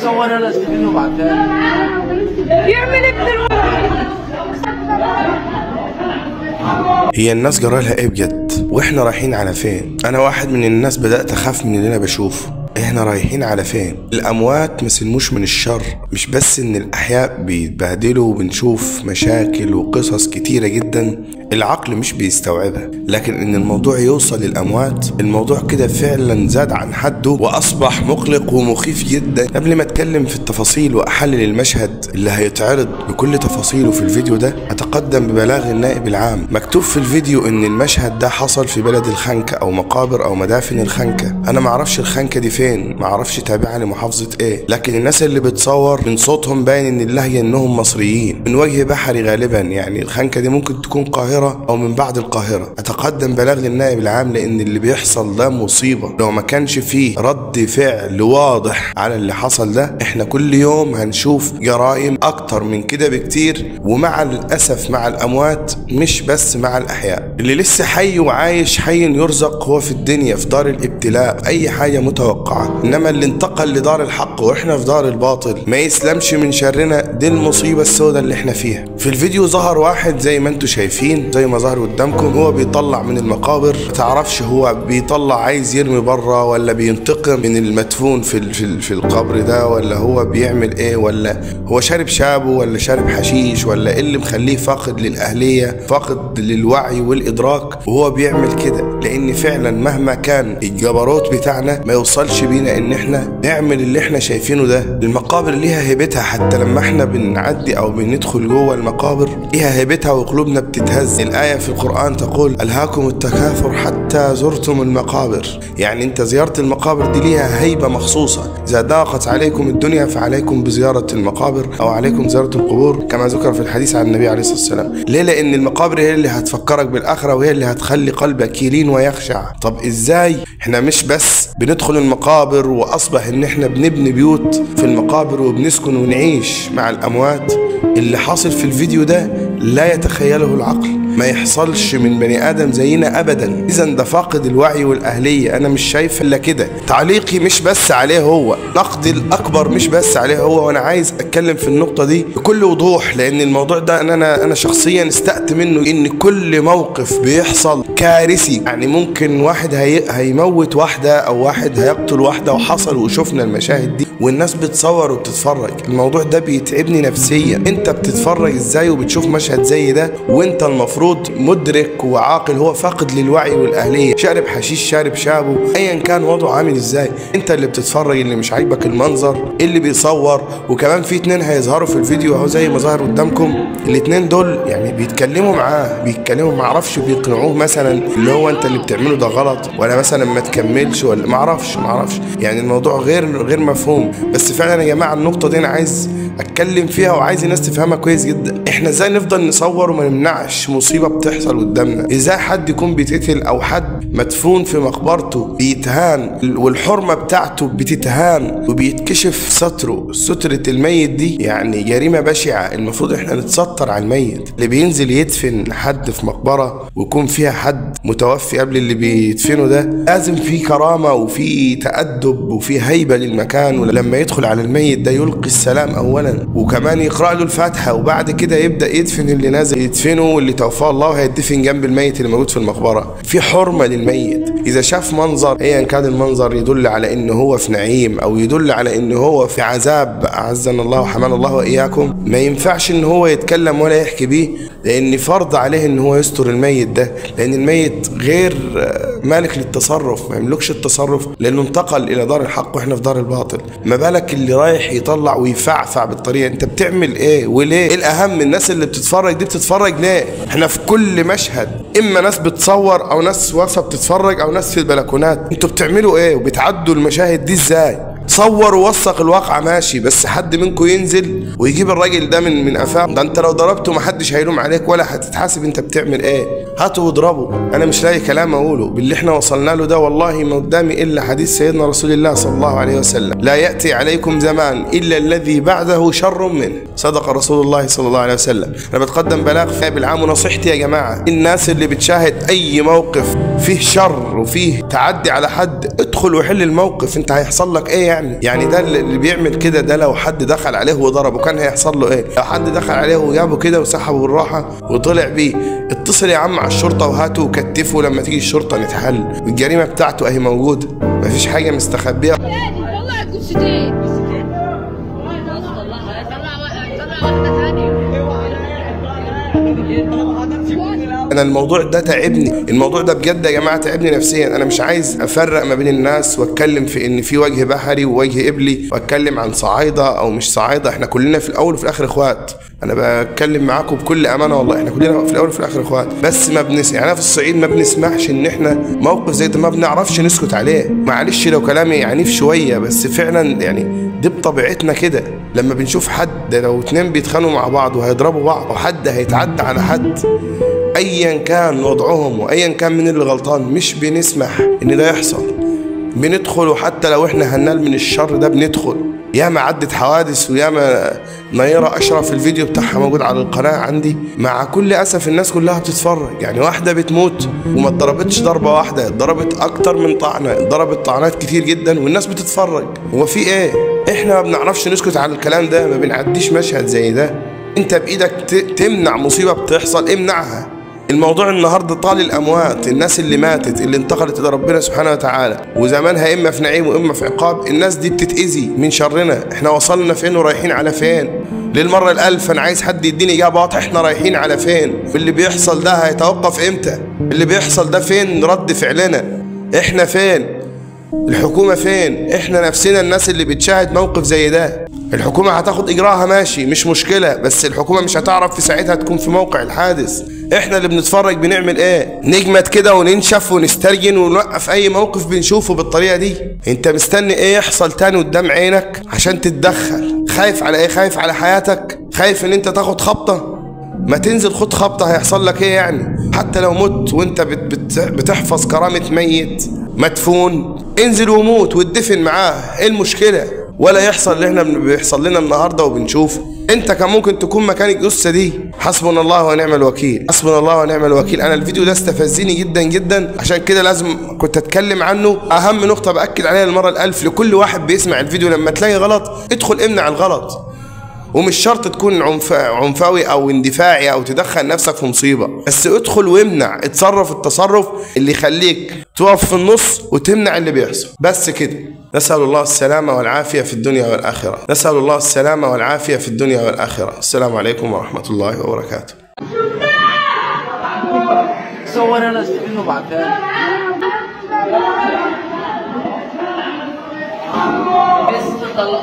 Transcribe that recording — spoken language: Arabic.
صور انا استفيد وبعتها يعمل ايه؟ هي الناس جرالها ايه بجد؟ واحنا رايحين على فين؟ انا واحد من الناس بدأت اخاف من اللي انا بشوفه. احنا رايحين على فين؟ الاموات ما سلموش من الشر. مش بس ان الاحياء بيتبهدلوا وبنشوف مشاكل وقصص كتيرة جدا العقل مش بيستوعبها، لكن ان الموضوع يوصل للاموات، الموضوع كده فعلا زاد عن حده واصبح مقلق ومخيف جدا. قبل ما اتكلم في التفاصيل واحلل المشهد اللي هيتعرض بكل تفاصيله في الفيديو ده، اتقدم ببلاغ النائب العام. مكتوب في الفيديو ان المشهد ده حصل في بلد الخنكة او مقابر او مدافن الخنكة. انا معرفش الخنكة دي فين، معرفش تابعة لمحافظة ايه، لكن الناس اللي بتصور من صوتهم باين ان اللهجة انهم مصريين من وجه بحري غالبا. يعني الخنكة دي ممكن تكون قاهرة او من بعد القاهرة. اتقدم بلاغ للنائب العام لان اللي بيحصل ده مصيبة. لو ما كانش فيه رد فعل واضح على اللي حصل ده، احنا كل يوم هنشوف جرائم اكتر من كده بكتير. ومع الاسف مع الاموات مش بس مع الاحياء. اللي لسه حي وعايش حي يرزق هو في الدنيا في دار الابتلاء اي حاجة متوقعة، انما اللي انتقل لدار الحق واحنا في دار الباطل ما يسلمش من شرنا. دي المصيبة السوداء اللي احنا فيها. في الفيديو ظهر واحد زي ما انتم شايفين، زي ما ظهر قدامكم، هو بيطلع من المقابر. متعرفش هو بيطلع عايز يرمي بره ولا بينتقم من المدفون في القبر ده، ولا هو بيعمل ايه، ولا هو شارب شابه ولا شارب حشيش، ولا ايه اللي مخليه فاقد للاهلية، فاقد للوعي والادراك وهو بيعمل كده. لان فعلا مهما كان الجبروت بتاعنا ما يوصلش بينا ان احنا نعمل اللي احنا شايفينه ده. المقابر ليها هيبتها، حتى لما احنا بنعدي او بندخل جوه المقابر ليها هيبتها وقلوبنا بتتهز. الآية في القرآن تقول ألهاكم التكاثر حتى زرتم المقابر. يعني انت زيارة المقابر دي ليها هيبة مخصوصة. إذا ضاقت عليكم الدنيا فعليكم بزيارة المقابر أو عليكم زيارة القبور كما ذكر في الحديث عن النبي عليه الصلاة والسلام. ليه؟ لأن المقابر هي اللي هتفكرك بالآخرة وهي اللي هتخلي قلبك يلين ويخشع. طب إزاي؟ احنا مش بس بندخل المقابر وأصبح إن احنا بنبني بيوت في المقابر وبنسكن ونعيش مع الأموات. اللي حاصل في الفيديو ده لا يتخيله العقل، ما يحصلش من بني آدم زينا أبدا. إذا ده فاقد الوعي والأهلية. أنا مش شايف إلا كده. تعليقي مش بس عليه هو، نقدي الأكبر مش بس عليه هو. وأنا عايز أتكلم في النقطة دي بكل وضوح، لأن الموضوع ده أنا شخصيا استأت منه. إن كل موقف بيحصل كارثي. يعني ممكن واحد هيموت واحدة أو واحد هيقتل واحدة، وحصل وشفنا المشاهد دي والناس بتصور وبتتفرج. الموضوع ده بيتعبني نفسيا. أنت بتتفرج إزاي وبتشوف مشهد زي ده وأنت المفروض مدرك وعاقل؟ هو فاقد للوعي والأهلية، شارب حشيش، شارب شابه، ايا كان وضعه عامل ازاي. انت اللي بتتفرج، اللي مش عاجبك المنظر، اللي بيصور. وكمان في اتنين هيظهروا في الفيديو اهو زي ما ظهر قدامكم. الاتنين دول يعني بيتكلموا معاه، معرفش بيقنعوه مثلا اللي هو انت اللي بتعمله ده غلط، ولا مثلا ما تكملش، ولا معرفش. يعني الموضوع غير مفهوم. بس فعلا يا جماعة النقطة دي انا عايز اتكلم فيها وعايز الناس تفهمها كويس جدا. احنا ازاي نفضل نصور وما نمنعش مصيبة بتحصل قدامنا؟ ازاي حد يكون بيتقتل او حد مدفون في مقبرته بيتهان والحرمة بتاعته بتتهان وبيتكشف سترة الميت؟ دي يعني جريمة بشعة. المفروض احنا نتستر على الميت. اللي بينزل يدفن حد في مقبرة ويكون فيها حد متوفي قبل اللي بيدفنه ده، لازم في كرامة وفي تأدب وفي هيبة للمكان. ولما يدخل على الميت ده يلقي السلام اولا، وكمان يقرأ له الفاتحة، وبعد كده يبدأ يدفن اللي نازل يدفنه واللي توفاه الله هيدفن جنب الميت اللي موجود في المقبرة. في حرمة للميت. إذا شاف منظر ايا كان المنظر يدل على إنه هو في نعيم أو يدل على إنه هو في عذاب، أعزنا الله وحمانا الله وإياكم، ما ينفعش إن هو يتكلم ولا يحكي بيه، لأن فرض عليه إن هو يستر الميت ده. لأن الميت غير مالك للتصرف، ما يملكش التصرف لأنه انتقل إلى دار الحق وإحنا في دار الباطل. ما بالك اللي رايح يطلع ويفعفع بالطريقة؟ أنت بتعمل إيه وليه؟ إيه الأهم؟ الناس اللي بتتفرج دي بتتفرج ليه؟ إحنا في كل مشهد إما ناس بتصور أو ناس واقفة بتتفرج أو ناس في البلكونات. أنتوا بتعملوا إيه وبتعدوا المشاهد دي إزاي؟ صور ووثق الواقع ماشي، بس حد منكم ينزل ويجيب الراجل ده من قفاه. ده انت لو ضربته محدش هيلوم عليك ولا هتتحاسب. انت بتعمل ايه؟ هاتوا واضربوا. انا مش لاقي كلام اقوله باللي احنا وصلنا له ده. والله ما قدامي الا حديث سيدنا رسول الله صلى الله عليه وسلم: لا ياتي عليكم زمان الا الذي بعده شر منه. صدق رسول الله صلى الله عليه وسلم. انا بتقدم بلاغ في بالعام ونصيحتي يا جماعه، الناس اللي بتشاهد اي موقف فيه شر لو فيه تعدي على حد ادخل وحل الموقف. انت هيحصل لك ايه يعني ده اللي بيعمل كده ده لو حد دخل عليه وضربه كان هيحصل له ايه؟ لو حد دخل عليه وجابه كده وسحبه بالراحه وطلع بيه، اتصل يا عم على الشرطه وهاته وكتفه لما تيجي الشرطه نتحل. الجريمه بتاعته اهي موجوده، مفيش حاجه مستخبيه. والله هتكون شتيت. انا الموضوع ده تعبني، الموضوع ده بجد يا جماعه تعبني نفسيا. انا مش عايز افرق ما بين الناس واتكلم في ان في وجه بحري ووجه قبلي واتكلم عن صعايده او مش صعايده. احنا كلنا في الاول وفي الاخر اخوات. انا بتكلم معاكم بكل امانه والله، احنا كلنا في الاول وفي الاخر اخوات. بس ما يعني انا في الصعيد ما بنسمحش ان احنا موقف زي ده ما بنعرفش نسكت عليه. معلش لو كلامي عنيف شويه، بس فعلا يعني دي بطبيعتنا كده. لما بنشوف حد لو اتنين بيتخانقوا مع بعض وهيضربوا بعض وحد هيتعدى على حد ايا كان وضعهم وايا كان من اللي غلطان، مش بنسمح ان ده يحصل. بندخل، وحتى لو احنا هننال من الشر ده بندخل. ياما عدت حوادث وياما نيرة اشرف الفيديو بتاعها موجود على القناه عندي. مع كل اسف الناس كلها بتتفرج. يعني واحده بتموت وما اتضربتش ضربه واحده، اتضربت اكتر من طعنه، اتضربت طعنات كتير جدا والناس بتتفرج. هو في ايه؟ احنا ما بنعرفش نسكت على الكلام ده، ما بنعديش مشهد زي ده. انت بايدك تمنع مصيبه بتحصل، امنعها. الموضوع النهارده طال الاموات، الناس اللي ماتت اللي انتقلت الى ربنا سبحانه وتعالى وزمانها اما في نعيم واما في عقاب. الناس دي بتتاذي من شرنا. احنا وصلنا فين ورايحين على فين؟ للمره الالف انا عايز حد يديني اجابه واضحه. احنا رايحين على فين؟ اللي بيحصل ده هيتوقف امتى؟ اللي بيحصل ده فين رد فعلنا؟ احنا فين؟ الحكومه فين؟ احنا نفسنا الناس اللي بتشاهد موقف زي ده. الحكومه هتاخد اجراءها ماشي مش مشكله، بس الحكومه مش هتعرف في ساعتها تكون في موقع الحادث. احنا اللي بنتفرج بنعمل ايه؟ نجمد كده وننشف ونسترجن ونوقف اي موقف بنشوفه بالطريقه دي. انت مستني ايه يحصل تاني قدام عينك عشان تتدخل؟ خايف على ايه؟ خايف على حياتك؟ خايف ان انت تاخد خبطه؟ ما تنزل خد خبطه، هيحصل لك ايه يعني؟ حتى لو مت وانت بتحفظ كرامه ميت مدفون، انزل وموت واتدفن معاه، ايه المشكله؟ ولا يحصل اللي احنا بيحصل لنا النهارده وبنشوفه. انت كان ممكن تكون مكان الجثه دي. حسبنا الله ونعم الوكيل، حسبنا الله ونعم الوكيل. انا الفيديو ده استفزني جدا جدا، عشان كده لازم كنت اتكلم عنه. اهم نقطه باكد عليها المره الالف لكل واحد بيسمع الفيديو، لما تلاقي غلط ادخل امنع الغلط. ومش شرط تكون عنفاوي او اندفاعي او تدخل نفسك في مصيبه، بس ادخل وامنع، اتصرف التصرف اللي يخليك تقف في النص وتمنع اللي بيحصل. بس كده. نسأل الله السلامة والعافية في الدنيا والآخرة. نسأل الله السلامة والعافية في الدنيا والآخرة. السلام عليكم ورحمة الله وبركاته. صور انا استفيد وبعتها بس طلع